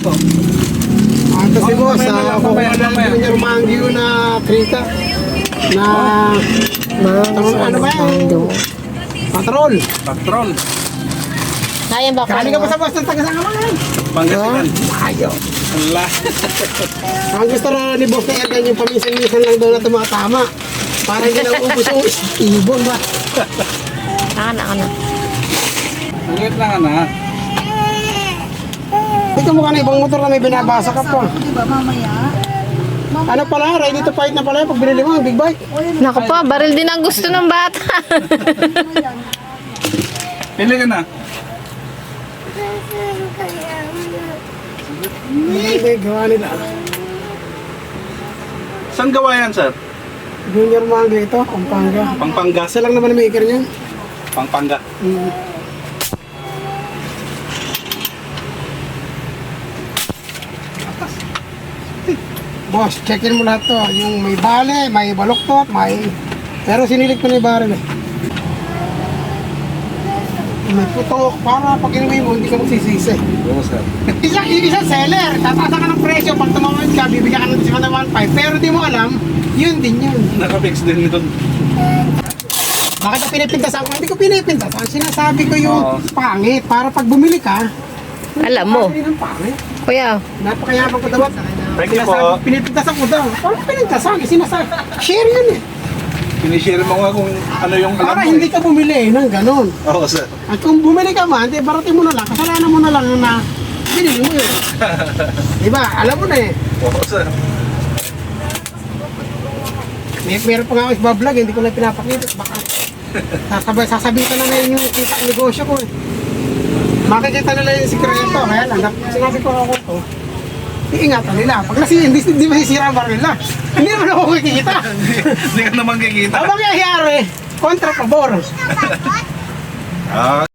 po. Ito si boss, kukuha natin yung mangyo na krita. Na, ano ba yan? Patrol. Patrol. Kaya ba Kali ka pa sa boss ng taga-sanga mo yan? Pangasinan. Ayaw. Ala. Ang gusto rin ni boss na yan, yung paminsan-minsan lang daw na tumatama. Para hindi na ubus yung ibon ba? Ana. Ulit lang anak. Ito mukha na ibang motor na may binabasa ka pa. Diba mamaya? Ano pala, ready to fight na pala pag binili mo ang big bike. Naku po, baril din ang gusto ng bata. Pili ka na. Hindi, gawa nila. Saan gawa yan, sir? Junior mangga ito, Pampanga. Pampanga. Isa lang naman ang maker niya. Pampanga. Boss, checkin mo lahat to. Yung may bale, may baloktot, may... Pero sinilig ko na yung baril eh. May putok para pag inuwi mo, hindi ka magsisisi. Oo, sir. Isa seller, tataasa ka ng presyo. Pag tumawad ka, bibigyan ka ng discount ng 1.5. Pero di mo alam, yun din yun. Nakafix din yun. Bakit ang pinipintasan ko? Hindi ko pinipintasan. Sinasabi ko yung Oo. pangit. Para pag bumili ka, Alam mo. hindi ng pangit. Kuya, Napakayabang ko daw. Thank you po. Pinipintasan ko daw. Parang pinipintasan, sinasabi. Share yun eh. Sinishare mo nga kung ano yung alam Para mo hindi ka bumili ng ganon. Oo, sir. At kung bumili ka man, di barating mo na lang. Kasalanan mo na lang na binili mo yun. Diba? Alam mo na eh. Oo, sir. Meron pa nga ako ibablog, hindi ko na pinapakita. Baka sasabitan na ngayon yung kita ng negosyo ko eh. Makikita nila yung sikreto. Kaya lang, sinabi ko ako to, iingatan nila. Pag hindi masisira ang baril nila, hindi naman ako kikita. Hindi ka naman kikita. Ang mangyayari, kontra pabor. Ah.